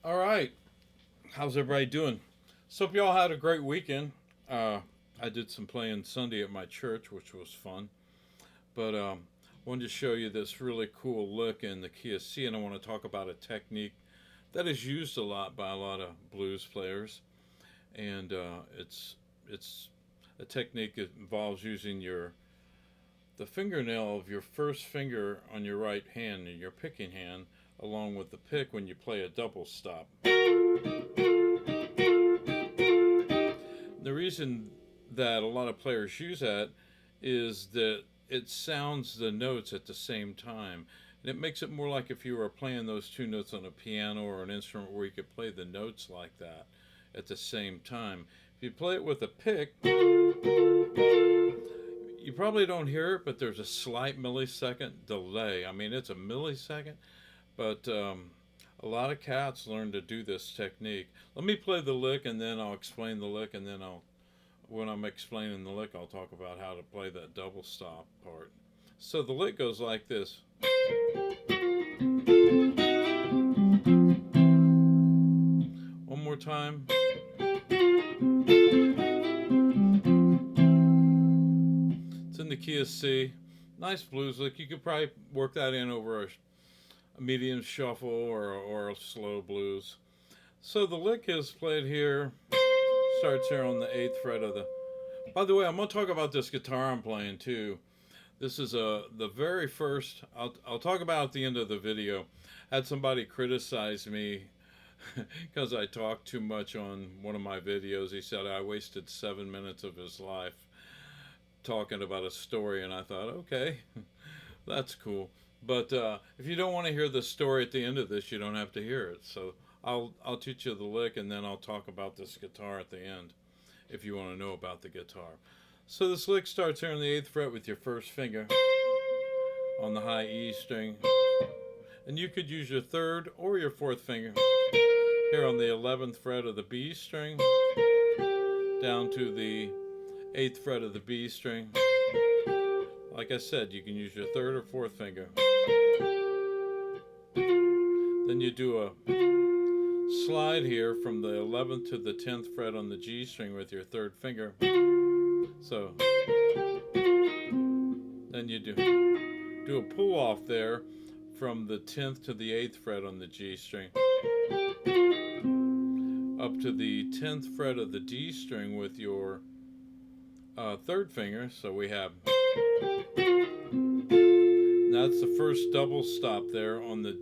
All right, how's everybody doing? So hope y'all had a great weekend. I did some playing Sunday at my church, which was fun. But wanted to show you this really cool look in the key of C, and I want to talk about a technique that is used a lot by a lot of blues players, and it's a technique that involves using the fingernail of your first finger on your right hand, your picking hand, along with the pick when you play a double stop. The reason that a lot of players use that is that it sounds the notes at the same time. And it makes it more like if you were playing those two notes on a piano or an instrument where you could play the notes like that at the same time. If you play it with a pick, you probably don't hear it, but there's a slight millisecond delay. I mean, it's a millisecond, but a lot of cats learn to do this technique. Let me play the lick and then I'll explain the lick, and then when I'm explaining the lick, I'll talk about how to play that double stop part. So the lick goes like this. One more time. It's in the key of C. Nice blues lick. You could probably work that in over a medium shuffle or a slow blues. So the lick is played here. Starts here on the 8th fret of the. By the way, I'm going to talk about this guitar I'm playing too. This is the very first. I'll talk about at the end of the video. I had somebody criticize me because I talked too much on one of my videos. He said I wasted 7 minutes of his life talking about a story, and I thought, okay, that's cool. But if you don't want to hear the story at the end of this, you don't have to hear it. So I'll teach you the lick, and then I'll talk about this guitar at the end if you want to know about the guitar. So this lick starts here on the 8th fret with your first finger on the high E string. And you could use your 3rd or your 4th finger here on the 11th fret of the B string down to the 8th fret of the B string. Like I said, you can use your 3rd or 4th finger. Then you do a slide here from the 11th to the 10th fret on the G string with your 3rd finger. So then you do a pull off there from the 10th to the 8th fret on the G string up to the 10th fret of the D string with your 3rd finger. So we have, that's the first double stop there on the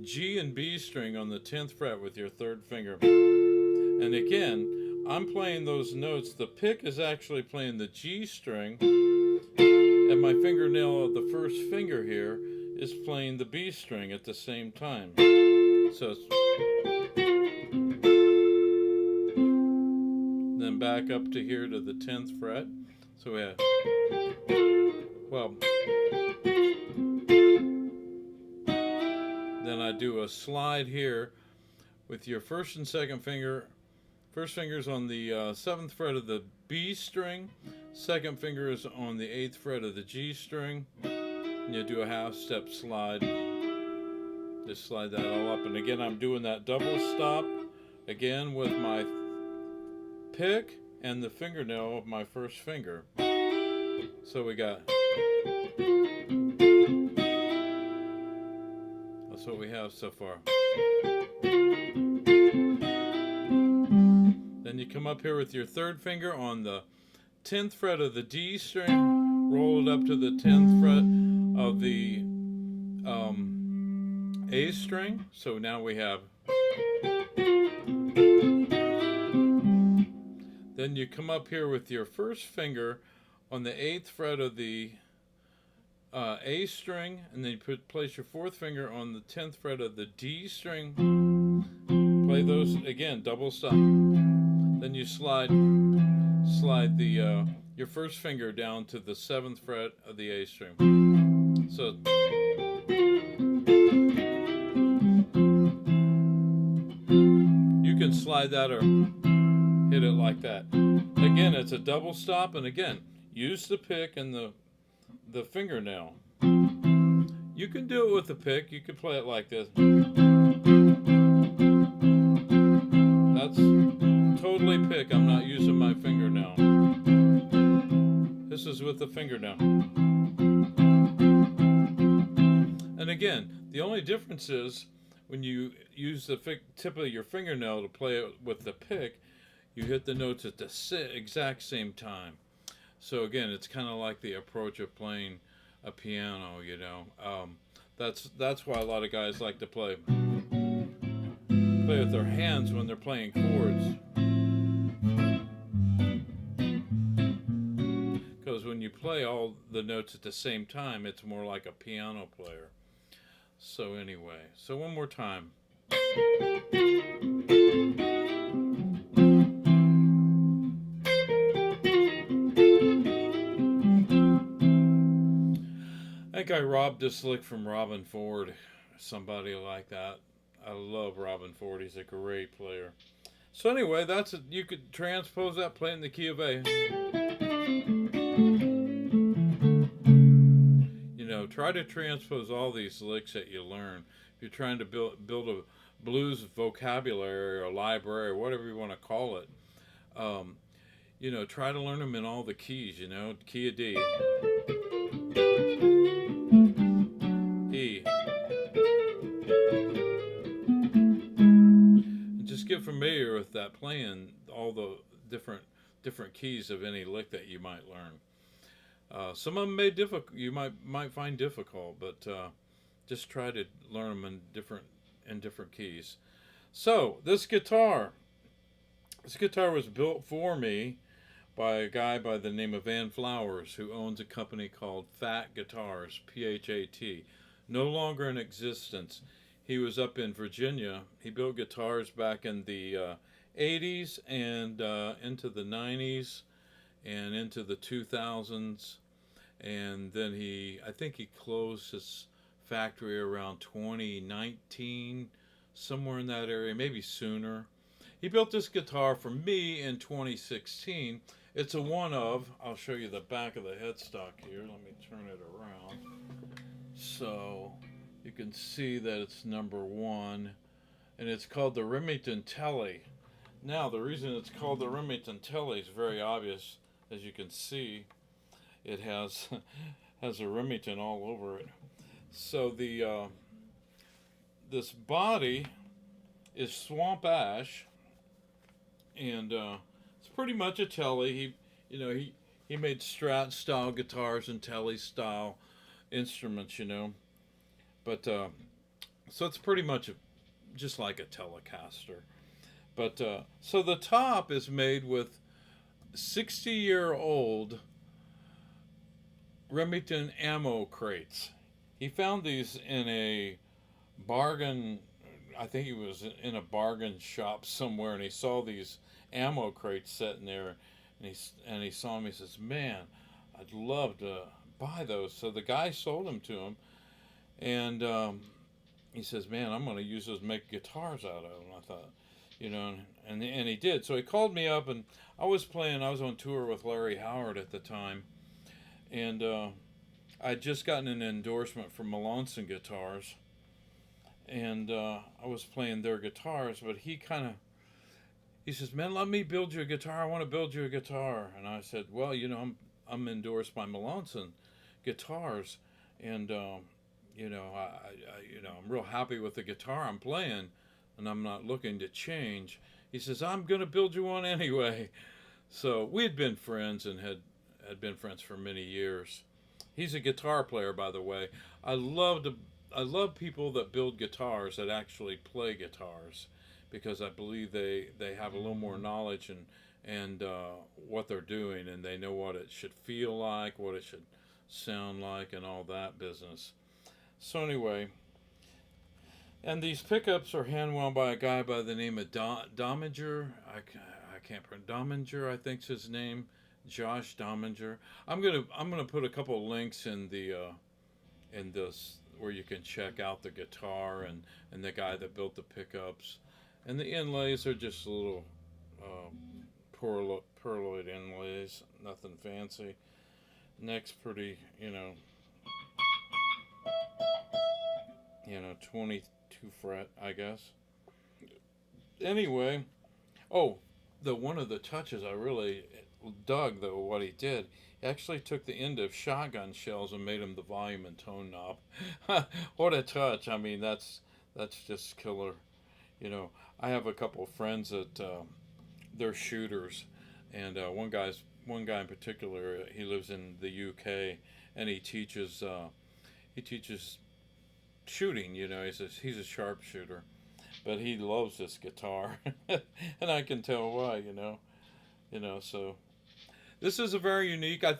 G and B string on the 10th fret with your 3rd finger. And again, I'm playing those notes. The pick is actually playing the G string, and my fingernail of the first finger here is playing the B string at the same time. So then back up to here to the 10th fret. So we have, well, then I do a slide here with your 1st and 2nd finger. First finger is on the 7th fret of the B string. 2nd finger is on the 8th fret of the G string. And you do a half step slide. Just slide that all up. And again, I'm doing that double stop again with my pick and the fingernail of my first finger. So we got, that's what we have so far. Then you come up here with your 3rd finger on the 10th fret of the D string, roll it up to the 10th fret of the A string. So now we have, then you come up here with your first finger on the 8th fret of the A string, and then you place your 4th finger on the 10th fret of the D string. Play those again, double stop. Then you slide the your first finger down to the 7th fret of the A string. So you can slide that or hit it like that. Again, it's a double stop, and again, use the pick and the fingernail. You can do it with the pick. You can play it like this. with the fingernail. And again, the only difference is when you use the tip of your fingernail to play it with the pick, you hit the notes at the exact same time. So again, it's kind of like the approach of playing a piano, you know. That's why a lot of guys like to play with their hands when they're playing chords. Because when you play all the notes at the same time, it's more like a piano player. So anyway, so one more time. I think I robbed this lick from Robben Ford, somebody like that. I love Robben Ford. He's a great player. So anyway, that's it. You could transpose that, play in the key of A. You know, try to transpose all these licks that you learn. If you're trying to build a blues vocabulary or library or whatever you want to call it, you know, try to learn them in all the keys. You know, key of D, E. And just get familiar with that, playing all the different keys of any lick that you might learn. Some of them you might find difficult, but just try to learn them in different keys. So this guitar was built for me by a guy by the name of Van Flowers, who owns a company called Phat Guitars, Phat. No longer in existence. He was up in Virginia. He built guitars back in the 80s and into the 90s and into the 2000s. And then I think he closed his factory around 2019, somewhere in that area, maybe sooner. He built this guitar for me in 2016. It's a one of. I'll show you the back of the headstock here. Let me turn it around so you can see that it's number one, and it's called the Remington Telly. Now, the reason it's called the Remington Telly is very obvious. As you can see, it has a Remington all over it. So this body is swamp ash, and it's pretty much a Telly. He made Strat style guitars and Telly style instruments, you know. But so it's pretty much just like a Telecaster. But so the top is made with 60-year-old Remington ammo crates. He found these in a bargain. I think he was in a bargain shop somewhere, and he saw these ammo crates sitting there, and he saw them. He says, "Man, I'd love to buy those." So the guy sold them to him, and he says, "Man, I'm going to use those to make guitars out of them." I thought, you know, and he did. So he called me up, and I was on tour with Larry Howard at the time, and I'd just gotten an endorsement from Melanson Guitars, and I was playing their guitars, but he says, "Man, let me build you a guitar. I want to build you a guitar." And I said, "Well, you know, I'm endorsed by Melanson Guitars, and you know, I'm real happy with the guitar I'm playing, and I'm not looking to change." He says, "I'm going to build you one anyway." So we had been friends and had been friends for many years. He's a guitar player, by the way. I love people that build guitars that actually play guitars, because I believe they have a little more knowledge and what they're doing, and they know what it should feel like, what it should sound like, and all that business. So anyway, and these pickups are hand wound by a guy by the name of Dominger. I can't pronounce Dominger, I think's his name. Josh Dominger. I'm gonna put a couple of links in this where you can check out the guitar and the guy that built the pickups. And the inlays are just little pearloid inlays, nothing fancy. Neck's pretty, 22 fret, I guess. Anyway, one of the touches I really Doug, though, what he did, he actually took the end of shotgun shells and made them the volume and tone knob. What a touch! I mean, that's just killer. You know, I have a couple of friends that they're shooters, and one guy in particular. He lives in the UK, and he teaches shooting. You know, he's a sharpshooter, but he loves this guitar, and I can tell why. So this is a very unique. I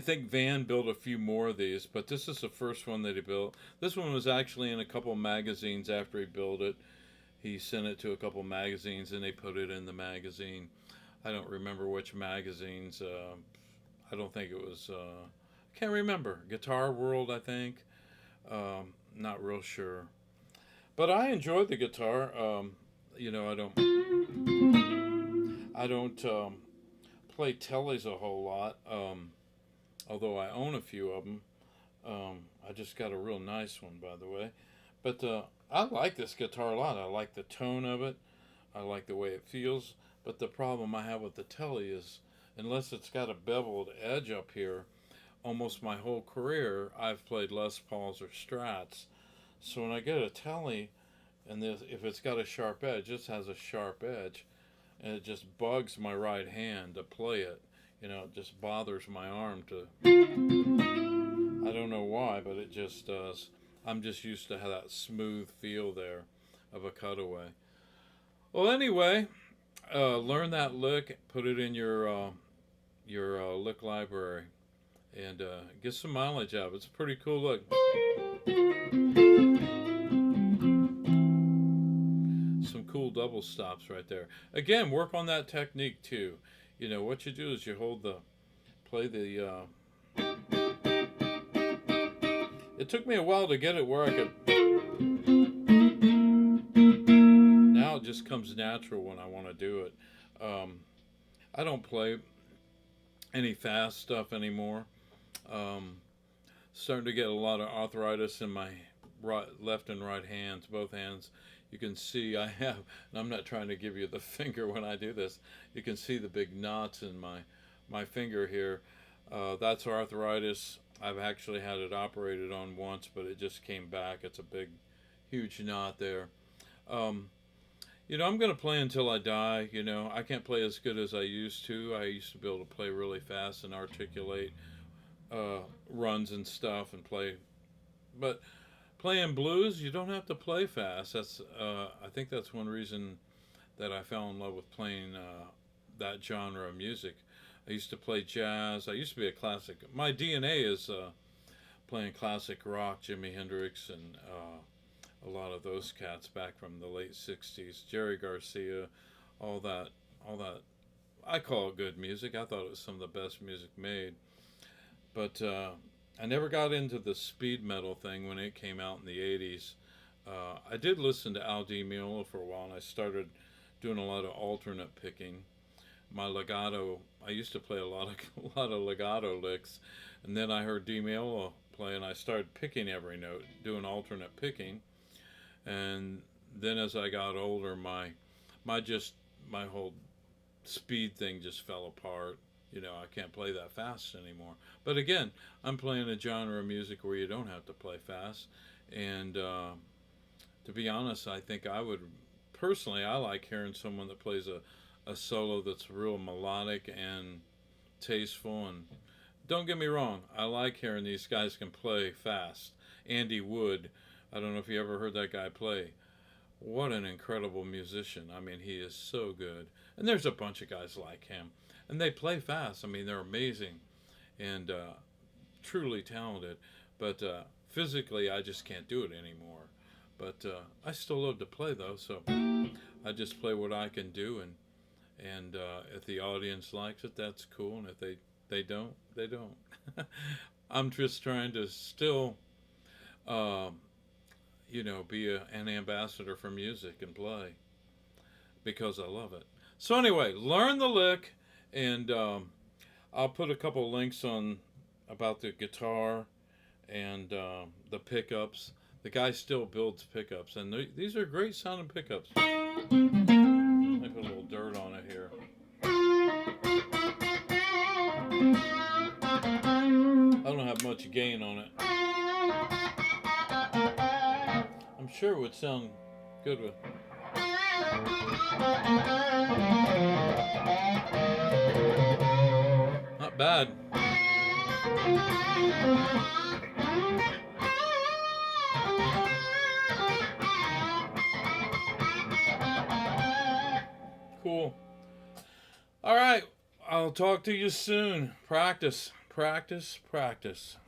think Van built a few more of these, but this is the first one that he built. This one was actually in a couple magazines after he built it. He sent it to a couple magazines, and they put it in the magazine. I don't remember which magazines. I don't think it was. I can't remember. Guitar World, I think. Not real sure. But I enjoyed the guitar. I don't play tellies a whole lot. Although I own a few of them. I just got a real nice one, by the way. But I like this guitar a lot. I like the tone of it. I like the way it feels. But the problem I have with the telly is, unless it's got a beveled edge up here, almost my whole career I've played Les Pauls or Strats. So when I get a telly, and if it's got a sharp edge, this has a sharp edge, and it just bugs my right hand to play it. It just bothers my arm to. I don't know why, but it just does. I'm just used to have that smooth feel there of a cutaway. Well, anyway, learn that lick, put it in your lick library, and get some mileage out of it. It's a pretty cool lick. Some cool double stops right there. Again, work on that technique too. What you do is you play the. It took me a while to get it where I could. Now it just comes natural when I want to do it. I don't play any fast stuff anymore. Starting to get a lot of arthritis in my left and right hands, both hands. You can see I have, and I'm not trying to give you the finger when I do this. You can see the big knots in my finger here. That's arthritis. I've actually had it operated on once, but it just came back. It's a big, huge knot there. I'm going to play until I die. I can't play as good as I used to. I used to be able to play really fast and articulate runs and stuff and play. But playing blues, you don't have to play fast. I think that's one reason that I fell in love with playing that genre of music. I used to play jazz. I used to be a classic. My DNA is playing classic rock, Jimi Hendrix, and a lot of those cats back from the late '60s. Jerry Garcia, all that. I call it good music. I thought it was some of the best music made. But I never got into the speed metal thing when it came out in the '80s. I did listen to Al Di Meola for a while, and I started doing a lot of alternate picking. My legato, I used to play a lot of legato licks, and then I heard Di Meola play, and I started picking every note, doing alternate picking. And then as I got older, my whole speed thing just fell apart. I can't play that fast anymore. But again, I'm playing a genre of music where you don't have to play fast. And to be honest, I think personally, I like hearing someone that plays a solo that's real melodic and tasteful. And don't get me wrong, I like hearing these guys can play fast. Andy Wood, I don't know if you ever heard that guy play. What an incredible musician. I mean, he is so good. And there's a bunch of guys like him. And they play fast. I mean, they're amazing and truly talented. But physically, I just can't do it anymore. But I still love to play, though. So I just play what I can do. And if the audience likes it, that's cool. And if they don't, they don't. I'm just trying to still, be an ambassador for music and play because I love it. So anyway, learn the lick, and I'll put a couple links on about the guitar and the pickups. The guy still builds pickups, and these are great sounding pickups. Let me put a little dirt on it here. I don't have much gain on it. I'm sure it would sound good with. Not bad. Cool. All right. I'll talk to you soon. Practice, practice, practice.